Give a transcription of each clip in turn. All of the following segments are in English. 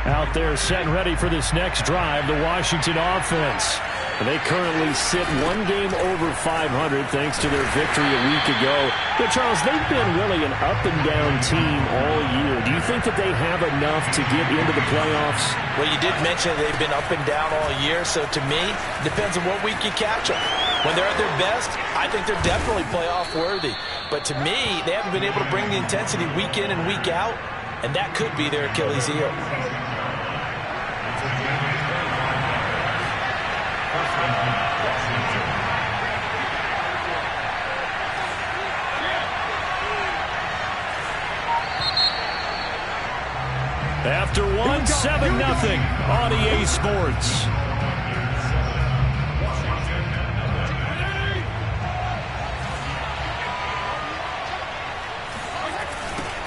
Out there set and ready for this next drive, the Washington offense. They currently sit one game over 500 thanks to their victory a week ago. But, Charles, they've been really an up-and-down team all year. Do you think that they have enough to get into the playoffs? Well, you did mention they've been up and down all year, so to me, it depends on what week you catch them. When they're at their best, I think they're definitely playoff-worthy. But to me, they haven't been able to bring the intensity week in and week out, and that could be their Achilles heel. After one, 7-0 on EA Sports.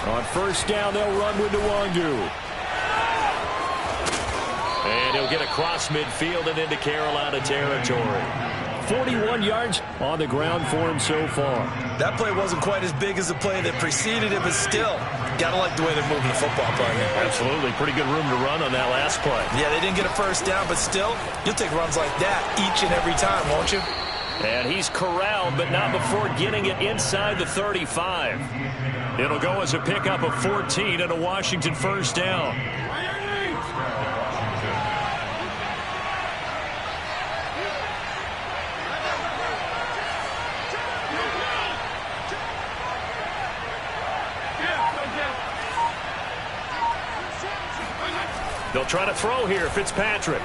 On first down, they'll run with Nwangu. And he'll get across midfield and into Carolina territory. 41 yards on the ground for him so far. That play wasn't quite as big as the play that preceded it, but still, gotta like the way they're moving the football play. Absolutely. Pretty good room to run on that last play. Yeah, they didn't get a first down, but still, you'll take runs like that each and every time, won't you? And he's corralled, but not before getting it inside the 35. It'll go as a pickup of 14 and a Washington first down. They'll try to throw here, Fitzpatrick.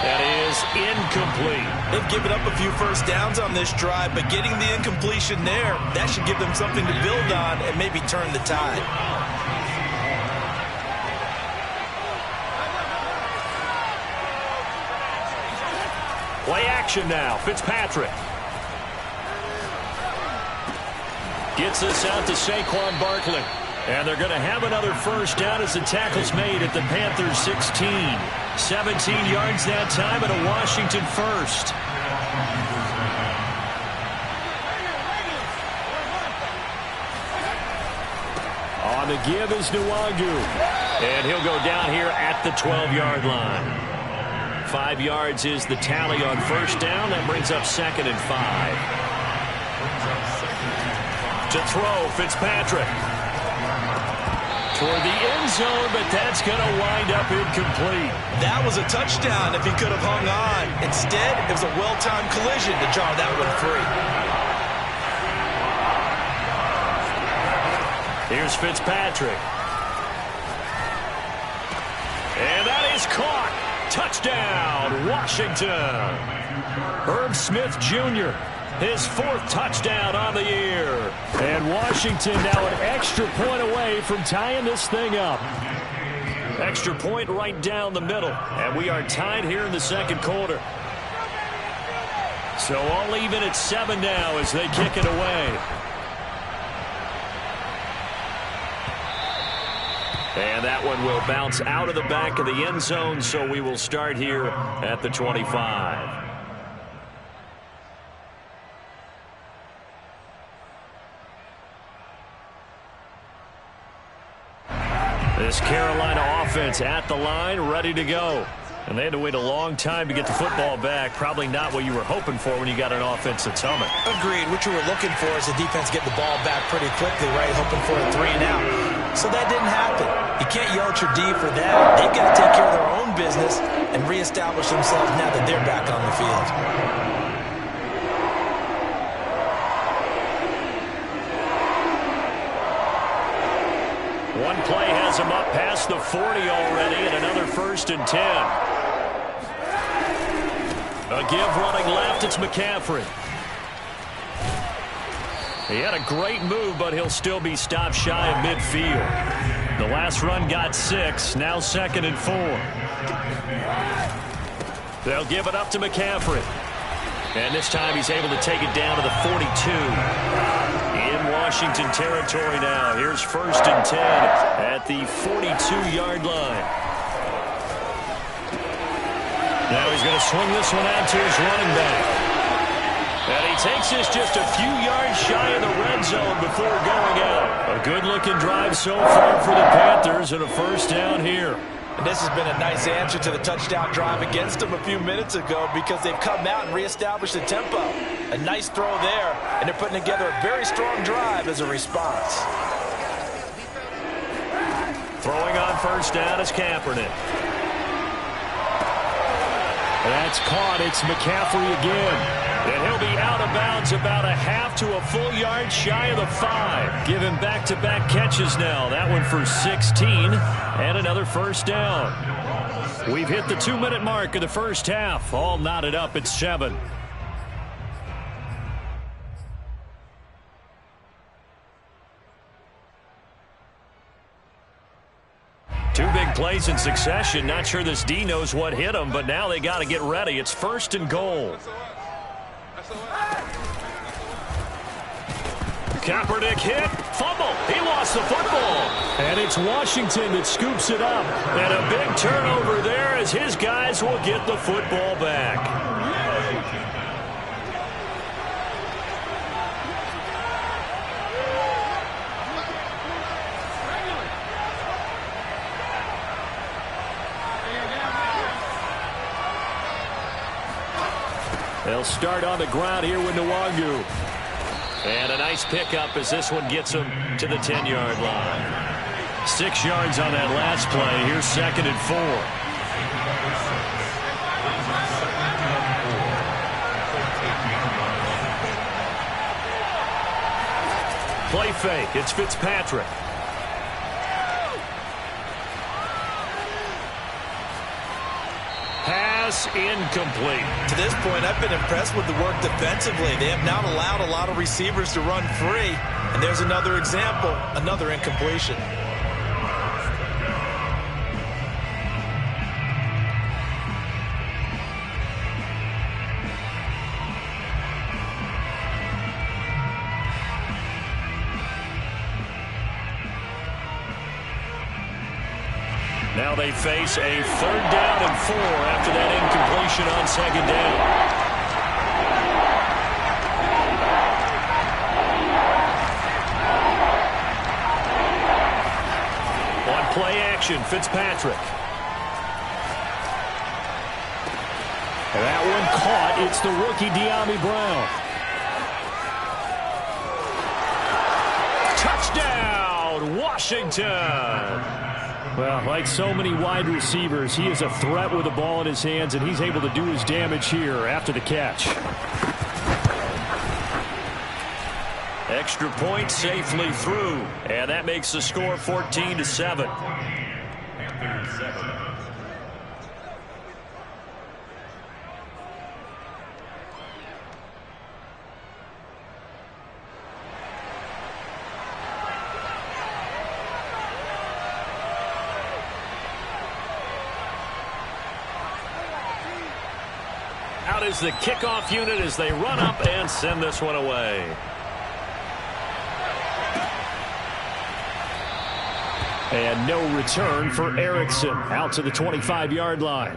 That is incomplete. They've given up a few first downs on this drive, but getting the incompletion there, that should give them something to build on and maybe turn the tide. Play action now, Fitzpatrick. Gets this out to Saquon Barkley. And they're going to have another first down as the tackle's made at the Panthers' 16. 17 yards that time and a Washington first. On the give is Nwangu. And he'll go down here at the 12-yard line. 5 yards is the tally on first down. That brings up 2nd and 5. To throw, Fitzpatrick. Toward the end zone, but that's going to wind up incomplete. That was a touchdown if he could have hung on. Instead, it was a well-timed collision to draw that one free. Here's Fitzpatrick. And that is caught. Touchdown, Washington. Herb Smith Jr., his 4th touchdown on the year. And Washington now an extra point away from tying this thing up. Extra point right down the middle. And we are tied here in the second quarter. So all even at 7 now as they kick it away. And that one will bounce out of the back of the end zone, so we will start here at the 25. This Carolina offense at the line, ready to go. And they had to wait a long time to get the football back. Probably not what you were hoping for when you got an offense that's humming. Agreed. What you were looking for is the defense get the ball back pretty quickly, right? Hoping for a 3 and out. So that didn't happen. You can't yell at your D for that. They've got to take care of their own business and reestablish themselves now that they're back on the field. One play has him up past the 40 already, and another 1st and 10. A give running left, it's McCaffrey. He had a great move, but he'll still be stopped shy of midfield. The last run got 6, now 2nd and 4. They'll give it up to McCaffrey. And this time he's able to take it down to the 42. In Washington territory now. Here's 1st and 10 at the 42-yard line. Now he's going to swing this one out to his running back. And he he takes this just a few yards shy of the red zone before going out. A good-looking drive so far for the Panthers and a first down here. And this has been a nice answer to the touchdown drive against them a few minutes ago because they've come out and reestablished the tempo. A nice throw there, and they're putting together a very strong drive as a response. Throwing on first down is Kaepernick. That's caught. It's McCaffrey again. And he'll be out of bounds about a half to a full yard shy of the 5. Give him back-to-back catches now. That one for 16 and another first down. We've hit the 2-minute mark of the first half. All knotted up at 7. Two big plays in succession. Not sure this D knows what hit him, but now they got to get ready. It's first and goal. Kaepernick hit, fumble, he lost the football. And it's Washington that scoops it up. And a big turnover there as his guys will get the football back. They'll start on the ground here with Nwangu. And a nice pickup as this one gets him to the 10-yard line. 6 yards on that last play. Here's 2nd and 4. Play fake. It's Fitzpatrick. Pass incomplete. To this point, I've been impressed with the work defensively. They have not allowed a lot of receivers to run free. And there's another example, another incompletion. Now they face a 3rd down and 4 after that incompletion on 2nd down. On play action, Fitzpatrick. And that one caught. It's the rookie De'Ami Brown. Touchdown, Washington. Well, like so many wide receivers, he is a threat with the ball in his hands, and he's able to do his damage here after the catch. Extra point safely through, and that makes the score 14-7. Out is the kickoff unit as they run up and send this one away. And no return for Erickson out to the 25-yard line.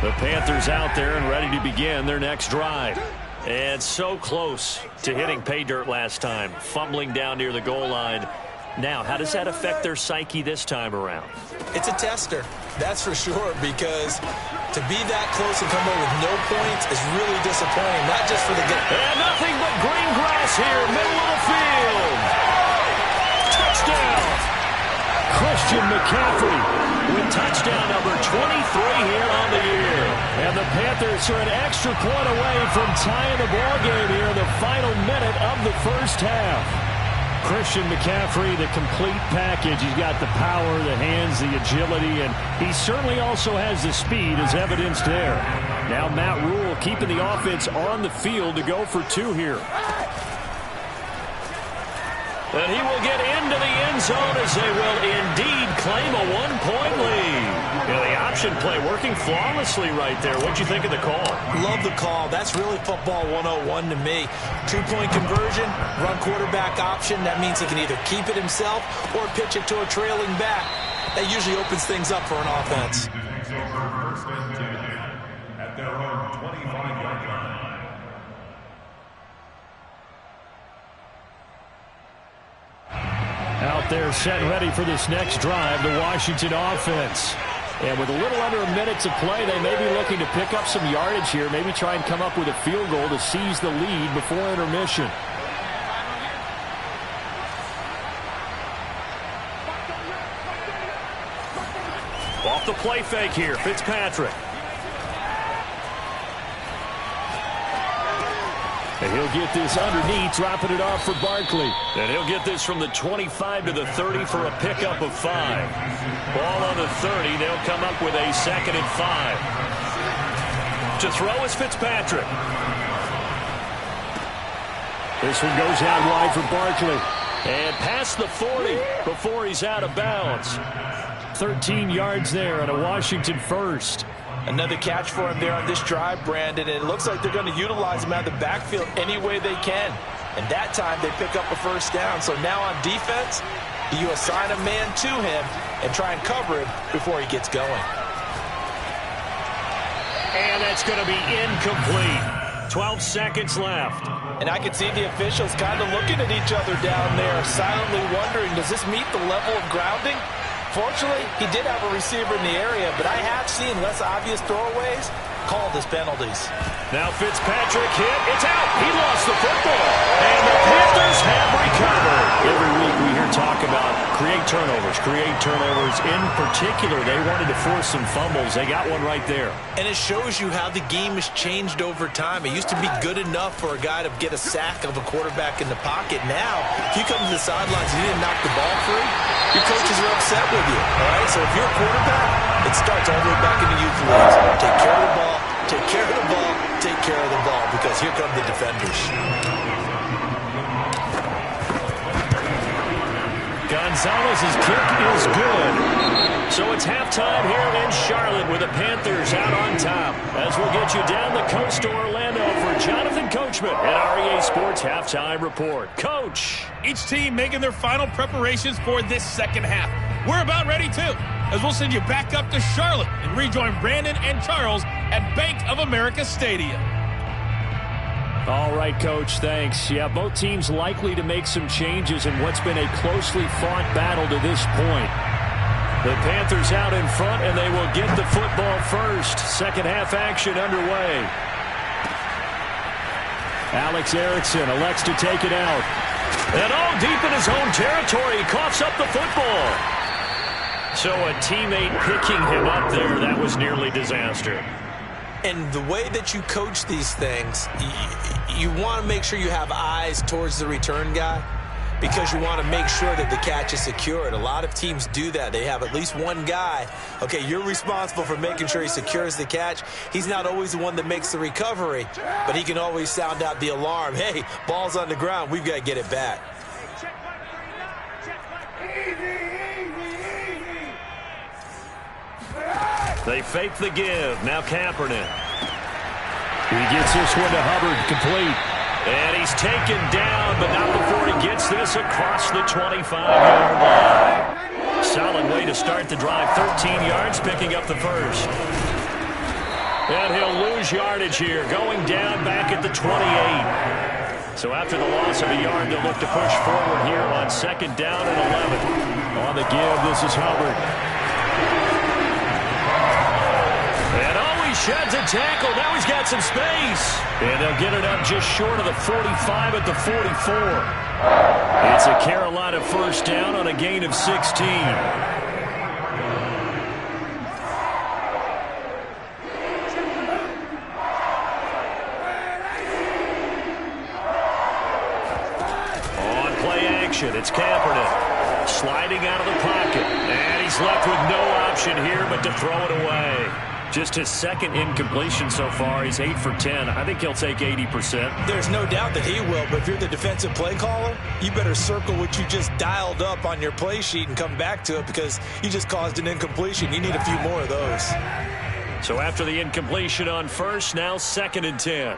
The Panthers out there and ready to begin their next drive. And so close to hitting pay dirt last time, fumbling down near the goal line. Now, how does that affect their psyche this time around? It's a tester, that's for sure, because to be that close and come away with no points is really disappointing, not just for the game. And nothing but green grass here, middle of the field. Touchdown! Christian McCaffrey with touchdown number 23 here on the year. And the Panthers are an extra point away from tying the ball game here in the final minute of the first half. Christian McCaffrey, the complete package. He's got the power, the hands, the agility, and he certainly also has the speed as evidenced there. Now Matt Rule keeping the offense on the field to go for 2 here. And he will get into the end zone as they will indeed claim a 1-point lead. The option play working flawlessly right there. What'd you think of the call? Love the call. That's really football 101 to me. 2-point conversion, run quarterback option. That means he can either keep it himself or pitch it to a trailing back. That usually opens things up for an offense. their own 25-yard line. Out there set ready for this next drive, the Washington offense. And with a little under a minute to play, they may be looking to pick up some yardage here, maybe try and come up with a field goal to seize the lead before intermission. Off the play fake here, Fitzpatrick. And he'll get this underneath, dropping it off for Barkley. And he'll get this from the 25 to the 30 for a pickup of 5. Ball on the 30. They'll come up with a 2nd and 5. To throw is Fitzpatrick. This one goes out wide for Barkley. And past the 40 before he's out of bounds. 13 yards there and a Washington first. Another catch for him there on this drive, Brandon, and it looks like they're going to utilize him out of the backfield any way they can. And that time they pick up a first down. So now on defense, you assign a man to him and try and cover him before he gets going. And that's going to be incomplete. 12 seconds left. And I can see the officials kind of looking at each other down there, silently wondering, does this meet the level of grounding? Fortunately, he did have a receiver in the area, but I have seen less obvious throwaways called as penalties. Now Fitzpatrick hit. It's out. He lost the football. And the Panthers have recovered. Every week we hear talk about create turnovers. In particular, they wanted to force some fumbles. They got one right there. And it shows you how the game has changed over time. It used to be good enough for a guy to get a sack of a quarterback in the pocket. Now, if you come to the sidelines and you didn't knock the ball free, your coaches are upset with you. All right? So if you're a quarterback, it starts all the way back in the youth leagues. Take care of the ball. Take care of the ball, take care of the ball, because here come the defenders. Gonzalez's kick is good. So it's halftime here in Charlotte with the Panthers out on top. As we'll get you down the coast to Orlando for Jonathan Coachman at REA Sports Halftime Report. Coach. Each team making their final preparations for this second half. We're about ready, too, as we'll send you back up to Charlotte and rejoin Brandon and Charles at Bank of America Stadium. All right, Coach, thanks. Yeah, both teams likely to make some changes in what's been a closely fought battle to this point. The Panthers out in front, and they will get the football first. Second half action underway. Alex Erickson elects to take it out. And all deep in his own territory, he coughs up the football. So a teammate picking him up there, that was nearly disaster. And the way that you coach these things, you want to make sure you have eyes towards the return guy because you want to make sure that the catch is secured. A lot of teams do that. They have at least one guy. Okay, you're responsible for making sure he secures the catch. He's not always the one that makes the recovery, but he can always sound out the alarm. Hey, ball's on the ground. We've got to get it back. They fake the give. Now Kaepernick. He gets this one to Hubbard, complete. And he's taken down, but not before he gets this across the 25-yard line. Solid way to start the drive. 13 yards, picking up the first. And he'll lose yardage here, going down back at the 28. So after the loss of a yard, they'll look to push forward here on second down and 11. On the give, this is Hubbard. And oh, he sheds a tackle. Now he's got some space. And they'll get it up just short of the 45 at the 44. It's a Carolina first down on a gain of 16. On play action, it's Kaepernick. Sliding out of the pocket. And he's left with no option here but to throw it away. Just his second incompletion so far. He's 8 for 10. I think he'll take 80%. There's no doubt that he will, but if you're the defensive play caller, you better circle what you just dialed up on your play sheet and come back to it because you just caused an incompletion. You need a few more of those. So after the incompletion on first, now second and 10.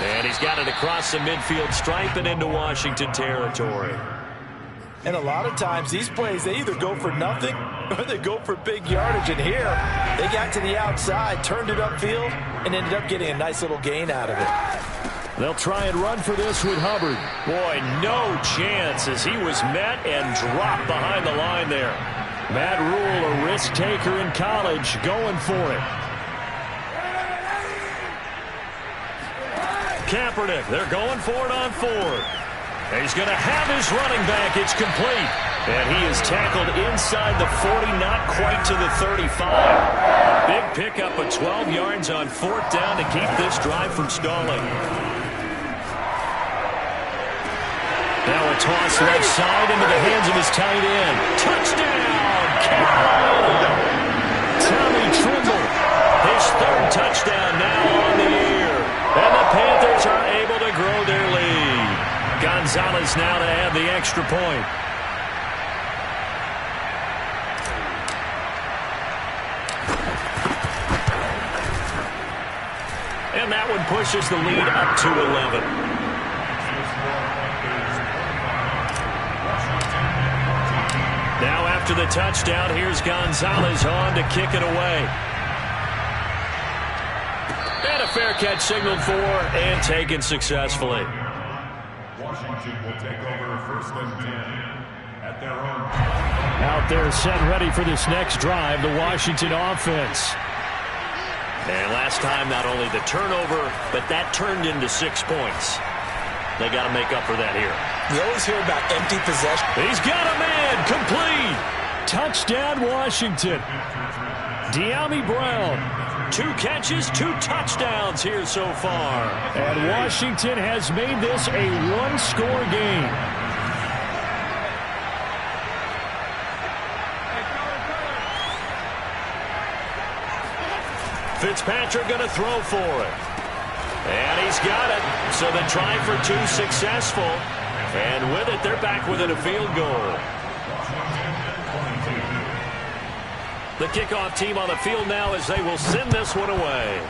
And he's got it across the midfield stripe and into Washington territory. And a lot of times these plays, they either go for nothing or they go for big yardage. And here, they got to the outside, turned it upfield, and ended up getting a nice little gain out of it. They'll try and run for this with Hubbard. Boy, no chance as he was met and dropped behind the line there. Matt Rule, a risk taker in college, going for it. Kaepernick, they're going for it on 4. He's going to have his running back. It's complete. And he is tackled inside the 40, not quite to the 35. Big pickup of 12 yards on 4th down to keep this drive from stalling. Now a toss left side into the hands of his tight end. Touchdown, Carolina! Tommy Trimble, his 3rd touchdown now on the year. And the Panthers are able to grow their lead. Gonzalez now to add the extra point. And that one pushes the lead up to 11. Now after the touchdown, here's Gonzalez on to kick it away. And a fair catch signaled for and taken successfully. Washington will take over 1st and 10 at their own. Out there set ready for this next drive, the Washington offense. And last time, not only the turnover, but that turned into 6 points. They got to make up for that here. You always hear about empty possession. He's got a man, complete. Touchdown, Washington. De'Ami Brown. 2 catches, 2 touchdowns here so far. And Washington has made this a 1-score game. Fitzpatrick going to throw for it. And he's got it. So the try for 2 successful. And with it, they're back within a field goal. The kickoff team on the field now as they will send this one away.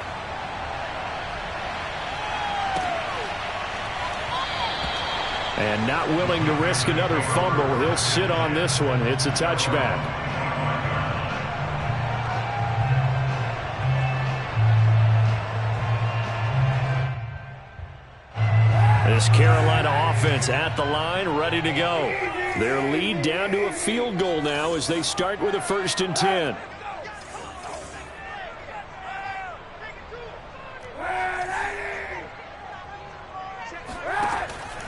And not willing to risk another fumble. He'll sit on this one. It's a touchback. This Carolina offense at the line, ready to go. Their lead down to a field goal now as they start with a 1st and 10.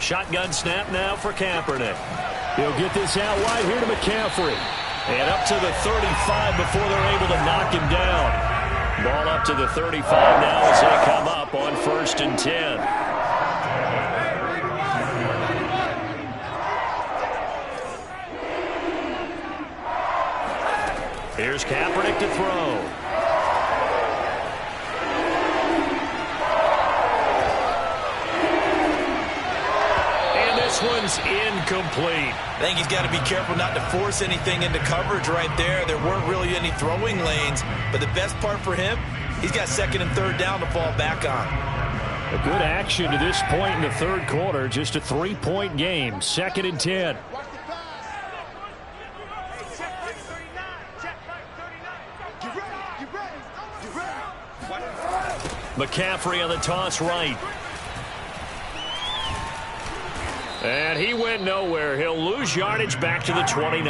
Shotgun snap now for Kaepernick. He'll get this out wide here to McCaffrey. And up to the 35 before they're able to knock him down. Ball up to the 35 now as they come up on 1st and 10. Here's Kaepernick to throw. And this one's incomplete. I think he's got to be careful not to force anything into coverage right there. There weren't really any throwing lanes. But the best part for him, he's got 2nd and 3rd down to fall back on. A good action to this point in the 3rd quarter. Just a 3-point game. 2nd and 10. McCaffrey on the toss right. And he went nowhere. He'll lose yardage back to the 29.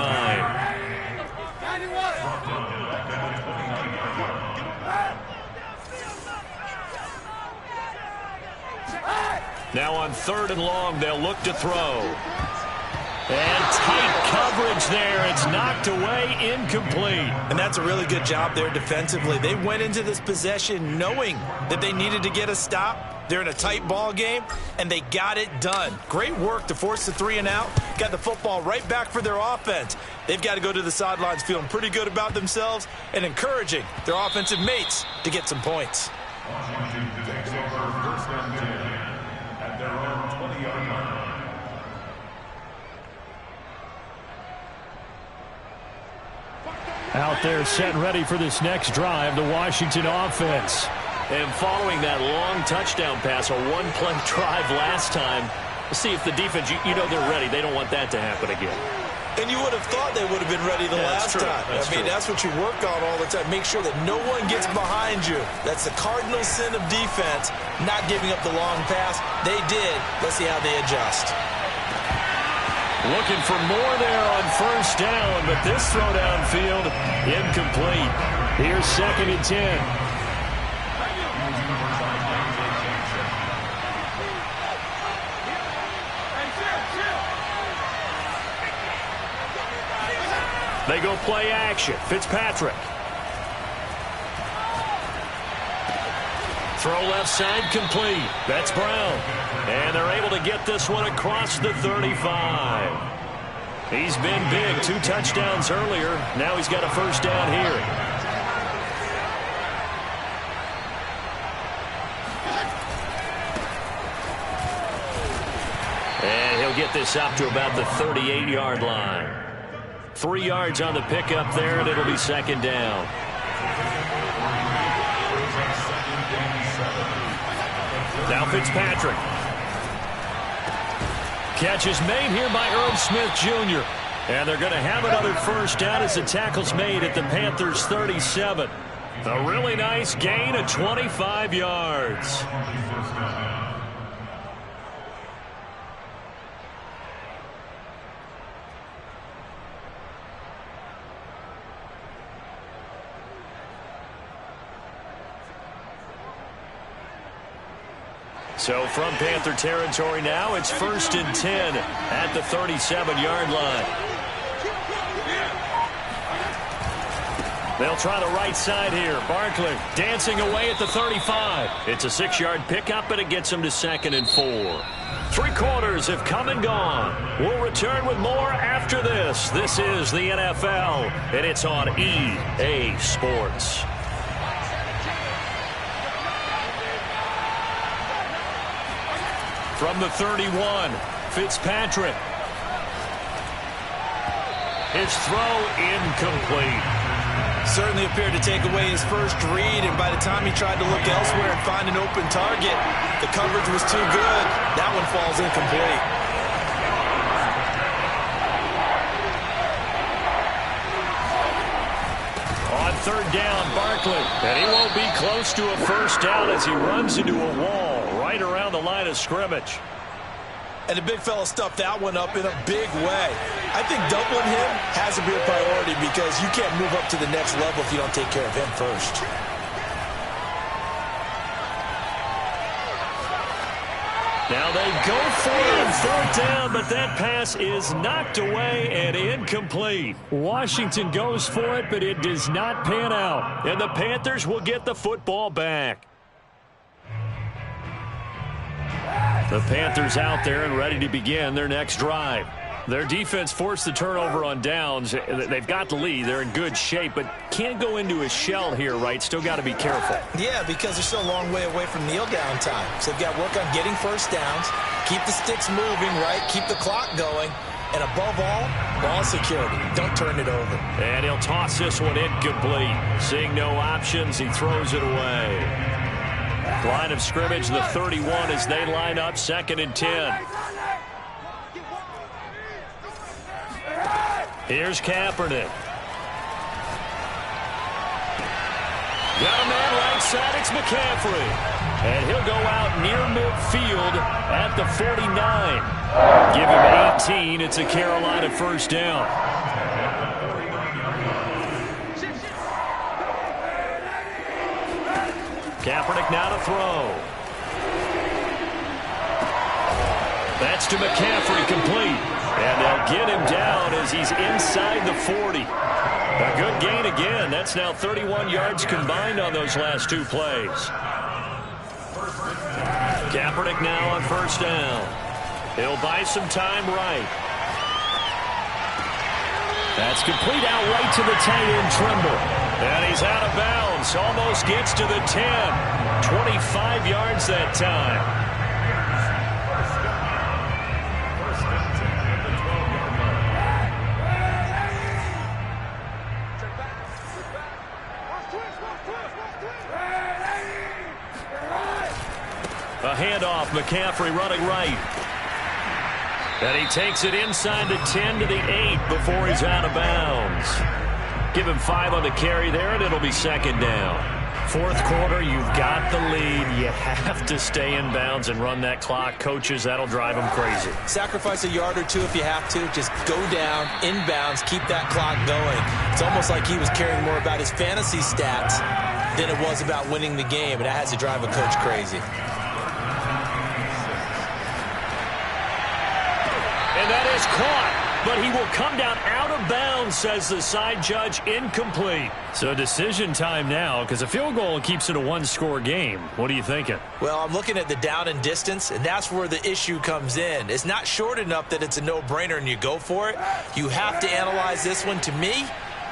Now on 3rd and long, they'll look to throw. And tight coverage there. It's knocked away, incomplete. And that's a really good job there defensively. They went into this possession knowing that they needed to get a stop. They're in a tight ball game, and they got it done. Great work to force the 3 and out. Got the football right back for their offense. They've got to go to the sidelines feeling pretty good about themselves and encouraging their offensive mates to get some points. Washington takes over 1st and 10 at their own 20-yard line. Out there set ready for this next drive, the Washington offense. And following that long touchdown pass, a 1-play drive last time, we'll see if the defense, you know they're ready. They don't want that to happen again. And you would have thought they would have been ready the last time. That's what you work on all the time. Make sure that no one gets behind you. That's the cardinal sin of defense, not giving up the long pass. They did. Let's see how they adjust. Looking for more there on first down, but this throw downfield, incomplete. Here's 2nd and 10. They go play action. Fitzpatrick. Throw left side complete. That's Brown. And they're able to get this one across the 35. He's been big. 2 touchdowns earlier. Now he's got a first down here. And he'll get this up to about the 38-yard line. 3 yards on the pickup there, and it'll be 2nd down. Now Fitzpatrick. Catch is made here by Herb Smith Jr. And they're going to have another first down as the tackle's made at the Panthers' 37. A really nice gain of 25 yards. So from Panther territory now, it's 1st and 10 at the 37-yard line. They'll try the right side here. Barkley dancing away at the 35. It's a 6-yard pickup, and it gets him to 2nd and 4. 3 quarters have come and gone. We'll return with more after this. This is the NFL, and it's on EA Sports. From the 31, Fitzpatrick. His throw incomplete. Certainly appeared to take away his first read, and by the time he tried to look elsewhere and find an open target, the coverage was too good. That one falls incomplete. On 3rd down, Barkley. And he won't be close to a first down as he runs into a wall right around the line of scrimmage. And the big fella stuffed that one up in a big way. I think doubling him has to be a priority because you can't move up to the next level if you don't take care of him first. Now they go for it on 4th down, but that pass is knocked away and incomplete. Washington goes for it, but it does not pan out. And the Panthers will get the football back. The Panthers out there and ready to begin their next drive. Their defense forced the turnover on downs. They've got the lead. They're in good shape, but can't go into a shell here, right? Still got to be careful. Yeah, because they're still a long way away from kneel down time. So they've got to work on getting first downs, keep the sticks moving, right? Keep the clock going. And above all, ball security. Don't turn it over. And he'll toss this one incomplete. Seeing no options, he throws it away. Line of scrimmage, the 31 as they line up, 2nd and 10. Here's Kaepernick. Got a man right side, it's McCaffrey. And he'll go out near midfield at the 49. Give him 18, it's a Carolina first down. Kaepernick now to throw. That's to McCaffrey, complete. And they'll get him down as he's inside the 40. A good gain again. That's now 31 yards combined on those last 2 plays. Kaepernick now on first down. He'll buy some time right. That's complete out right to the tight end, Trimble. And he's out of bounds. Almost gets to the 10. 25 yards that time. A handoff, McCaffrey running right. And he takes it inside the 10 to the 8 before he's out of bounds. Give him 5 on the carry there, and it'll be second down. Fourth quarter, you've got the lead. You have to stay in bounds and run that clock. Coaches, that'll drive them crazy. Sacrifice a yard or two if you have to. Just go down, inbounds, keep that clock going. It's almost like he was caring more about his fantasy stats than it was about winning the game, and that has to drive a coach crazy. And that is caught, but he will come down out of bounds, says the side judge, incomplete. So decision time now, because a field goal keeps it a one-score game. What are you thinking? Well, I'm looking at the down and distance, and that's where the issue comes in. It's not short enough that it's a no-brainer and you go for it. You have to analyze this one. To me,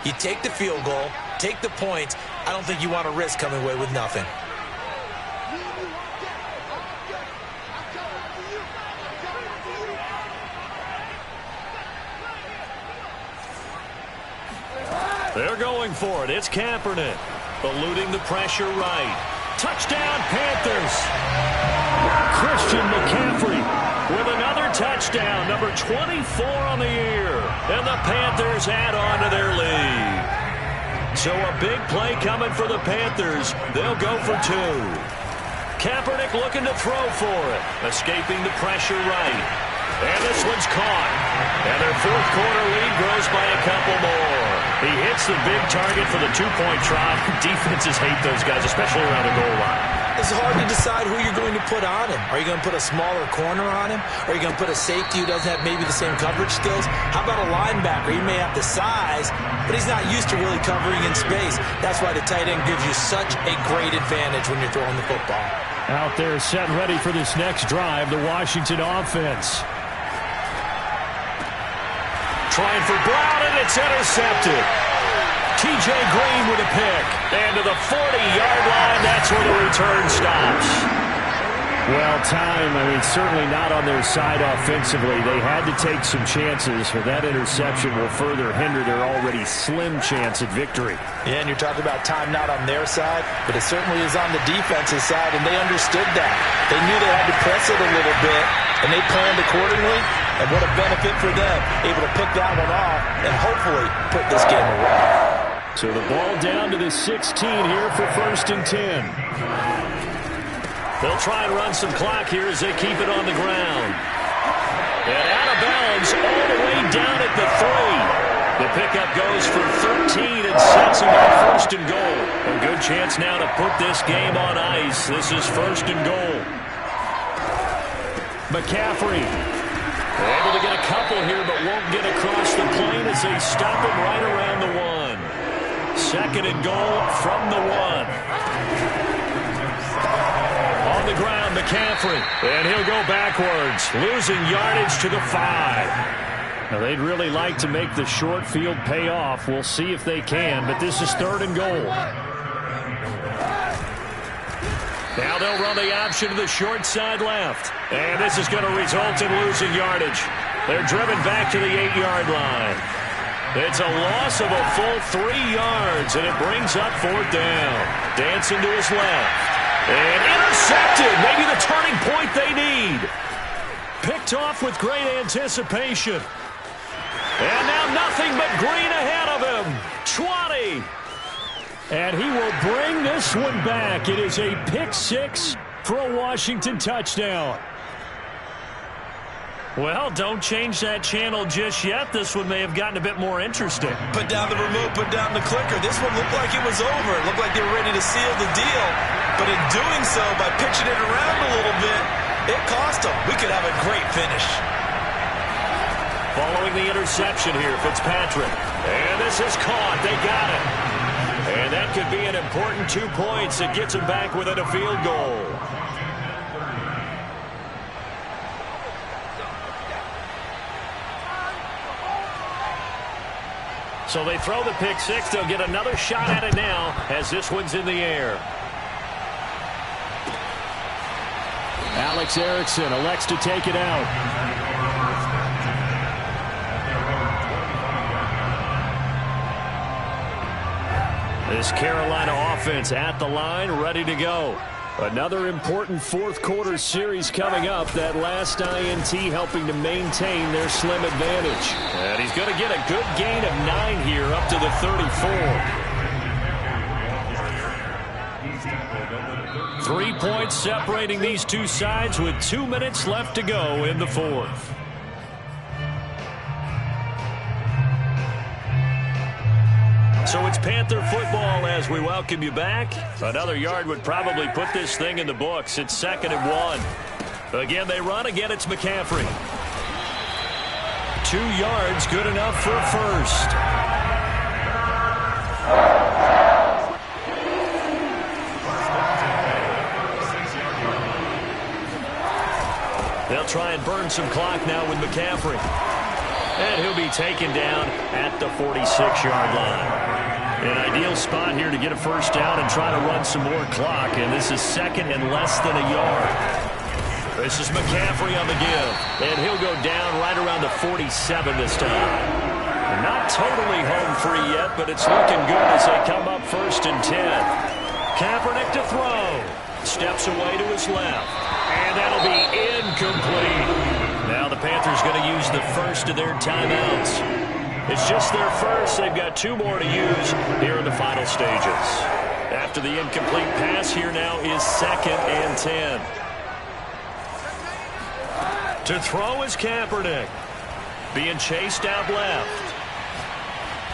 you take the field goal, take the points. I don't think you want to risk coming away with nothing. They're going for it. It's Kaepernick. Eluding the pressure right. Touchdown, Panthers. Christian McCaffrey with another touchdown, number 24 on the year. And the Panthers add on to their lead. So a big play coming for the Panthers. They'll go for 2. Kaepernick looking to throw for it. Escaping the pressure right. And this one's caught. And their fourth quarter lead grows by a couple more. He hits the big target for the 2-point try. Defenses hate those guys, especially around the goal line. It's hard to decide who you're going to put on him. Are you going to put a smaller corner on him? Are you going to put a safety who doesn't have maybe the same coverage skills? How about a linebacker? He may have the size, but he's not used to really covering in space. That's why the tight end gives you such a great advantage when you're throwing the football. Out there set ready for this next drive, the Washington offense. Trying for Brown, and it's intercepted. T.J. Green with a pick. And to the 40-yard line, that's where the return stops. Well, time, certainly not on their side offensively. They had to take some chances, but that interception will further hinder their already slim chance at victory. Yeah, and you're talking about time not on their side, but it certainly is on the defensive side, and they understood that. They knew they had to press it a little bit, and they planned accordingly, and what a benefit for them, able to pick that one off and hopefully put this game away. So the ball down to the 16 here for 1st and 10. They'll try and run some clock here as they keep it on the ground. And out of bounds all the way down at the 3. The pickup goes for 13 and sets him up 1st and goal. A good chance now to put this game on ice. This is 1st and goal. McCaffrey able to get a couple here, but won't get across the plane as they stop him right around the 1. 2nd and goal from the 1. On the ground, McCaffrey. And he'll go backwards, losing yardage to the 5. Now, they'd really like to make the short field pay off. We'll see if they can, but this is 3rd and goal. Now they'll run the option to the short side left. And this is going to result in losing yardage. They're driven back to the 8-yard line. It's a loss of a full 3 yards, and it brings up 4th down. Dancing to his left. And intercepted. Maybe the turning point they need. Picked off with great anticipation. And now nothing but green ahead of him. 20. And he will bring this one back. It is a pick-6 for a Washington touchdown. Well, don't change that channel just yet. This one may have gotten a bit more interesting. Put down the remote, put down the clicker. This one looked like it was over. It looked like they were ready to seal the deal. But in doing so, by pitching it around a little bit, it cost them. We could have a great finish. Following the interception here, Fitzpatrick. And this is caught. They got it. And that could be an important 2 points. It gets them back within a field goal. So they throw the pick-6. They'll get another shot at it now as this one's in the air. Alex Erickson elects to take it out. This Carolina offense at the line, ready to go. Another important fourth-quarter series coming up. That last INT helping to maintain their slim advantage. And he's going to get a good gain of 9 here up to the 34. 3 points separating these two sides with 2 minutes left to go in the fourth. So it's Panther football as we welcome you back. Another yard would probably put this thing in the books. It's 2nd and 1. Again, they run. Again, it's McCaffrey. 2 yards, good enough for a first. They'll try and burn some clock now with McCaffrey. And he'll be taken down at the 46-yard line. An ideal spot here to get a first down and try to run some more clock. And this is 2nd and less than a yard. This is McCaffrey on the give. And he'll go down right around the 47 this time. Not totally home free yet, but it's looking good as they come up 1st and 10. Kaepernick to throw. Steps away to his left. And that'll be incomplete. Now the Panthers going to use the first of their timeouts. It's just their first. They've got 2 more to use here in the final stages. After the incomplete pass, here now is 2nd and 10. To throw is Kaepernick. Being chased out left.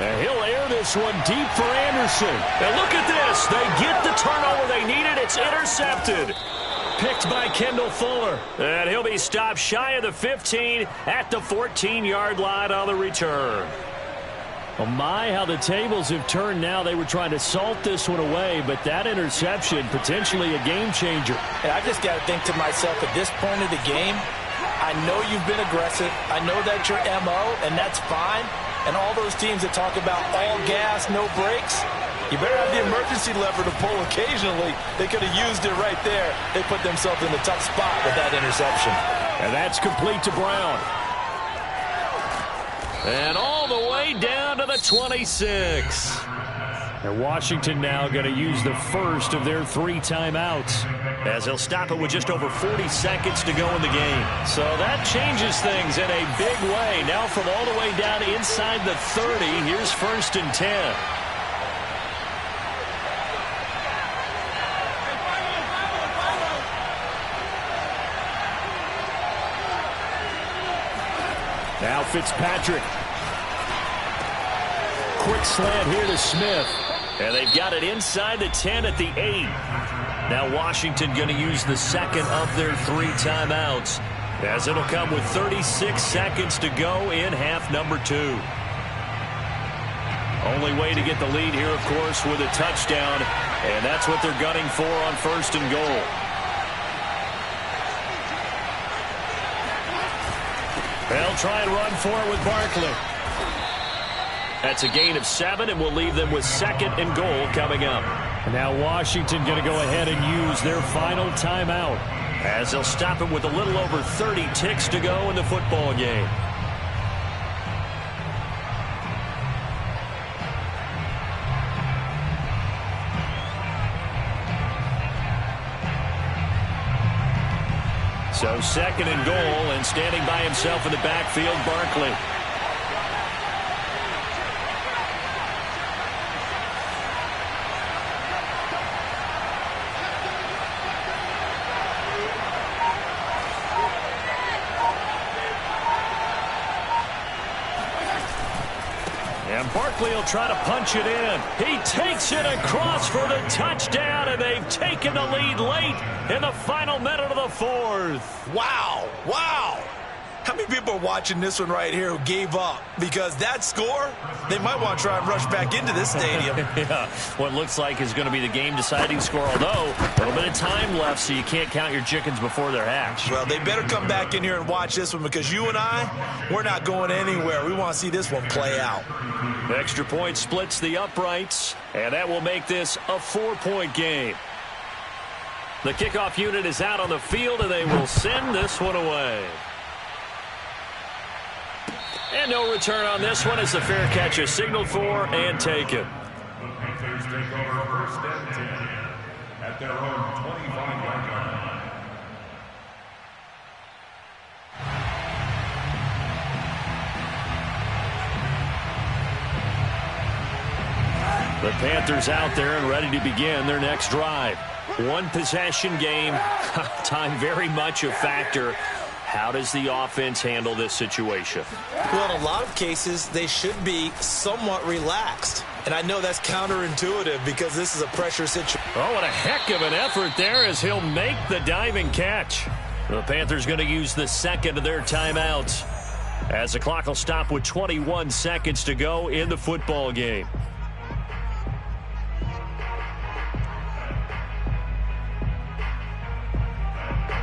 And he'll air this one deep for Anderson. And look at this. They get the turnover they needed. It's intercepted. Picked by Kendall Fuller. And he'll be stopped shy of the 15 at the 14-yard line on the return. Oh my, how the tables have turned now. They were trying to salt this one away, but that interception, potentially a game changer. And I just got to think to myself, at this point of the game, I know you've been aggressive. I know that's your MO, and that's fine. And all those teams that talk about all gas, no brakes, you better have the emergency lever to pull occasionally. They could have used it right there. They put themselves in a tough spot with that interception. And that's complete to Brown. And all the way down to the 26. And Washington now going to use the first of their 3 timeouts, as they'll stop it with just over 40 seconds to go in the game. So that changes things in a big way. Now from all the way down inside the 30, here's 1st and 10. Now Fitzpatrick. Quick slant here to Smith. And they've got it inside the 10 at the 8. Now Washington going to use the 2nd of their 3 timeouts, as it'll come with 36 seconds to go in half number 2. Only way to get the lead here, of course, with a touchdown. And that's what they're gunning for on 1st and goal. They'll try and run for it with Barkley. That's a gain of 7, and we'll leave them with 2nd and goal coming up. And now Washington going to go ahead and use their final timeout, as they'll stop it with a little over 30 ticks to go in the football game. So 2nd and goal, and standing by himself in the backfield, Barkley. And Barkley will try to punch it in. He takes it across for the touchdown, and they've taken the lead late in the final minute of the 4th. Wow. Wow. How many people are watching this one right here who gave up? Because that score, they might want to try and rush back into this stadium. Yeah, what looks like is going to be the game-deciding score, although a little bit of time left, so you can't count your chickens before they're hatched. Well, they better come back in here and watch this one, because you and I, we're not going anywhere. We want to see this one play out. Extra point splits the uprights, and that will make this a 4-point game. The kickoff unit is out on the field, and they will send this one away. And no return on this one, as the fair catch is signaled for and taken. Panthers take over 1st and 10 at their own 25-yard line. The Panthers out there and ready to begin their next drive. One possession game. Time very much a factor. How does the offense handle this situation? Well, in a lot of cases, they should be somewhat relaxed. And I know that's counterintuitive because this is a pressure situation. Oh, what a heck of an effort there as he'll make the diving catch. The Panthers going to use the second of their timeouts as the clock will stop with 21 seconds to go in the football game.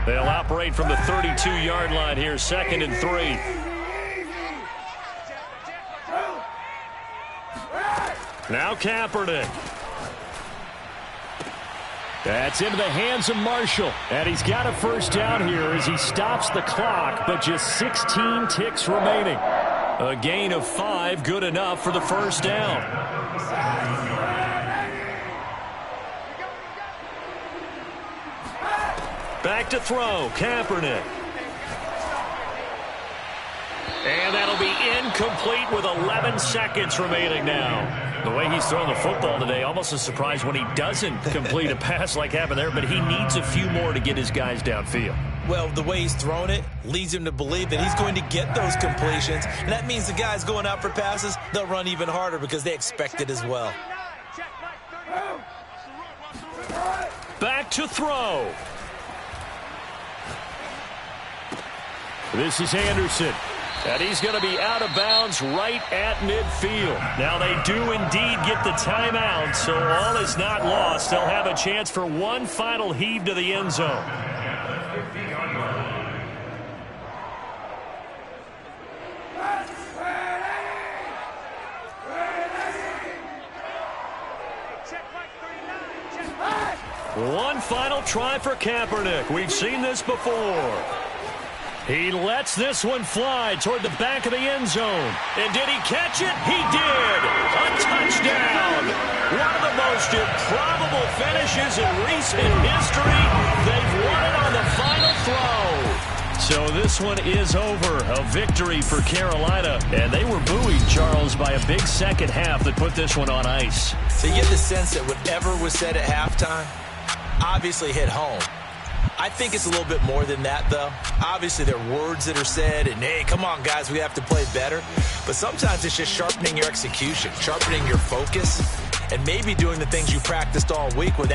They'll operate from the 32-yard line here, 2nd and 3. Now Kaepernick. That's into the hands of Marshall. And he's got a first down here as he stops the clock, but just 16 ticks remaining. A gain of 5, good enough for the first down. Back to throw, Kaepernick. And that'll be incomplete with 11 seconds remaining now. The way he's throwing the football today, almost a surprise when he doesn't complete a pass like happened there, but he needs a few more to get his guys downfield. Well, the way he's thrown it leads him to believe that he's going to get those completions. And that means the guys going out for passes, they'll run even harder because they expect it as well. Back to throw. This is Anderson. And he's going to be out of bounds right at midfield. Now they do indeed get the timeout, so all is not lost. They'll have a chance for one final heave to the end zone. One final try for Kaepernick. We've seen this before. He lets this one fly toward the back of the end zone. And did he catch it? He did! A touchdown! One of the most improbable finishes in recent history. They've won it on the final throw. So this one is over. A victory for Carolina. And they were buoyed, Charles, by a big second half that put this one on ice. So you get the sense that whatever was said at halftime obviously hit home. I think it's a little bit more than that, though. Obviously, there are words that are said, and, hey, come on, guys, we have to play better. But sometimes it's just sharpening your execution, sharpening your focus, and maybe doing the things you practiced all week without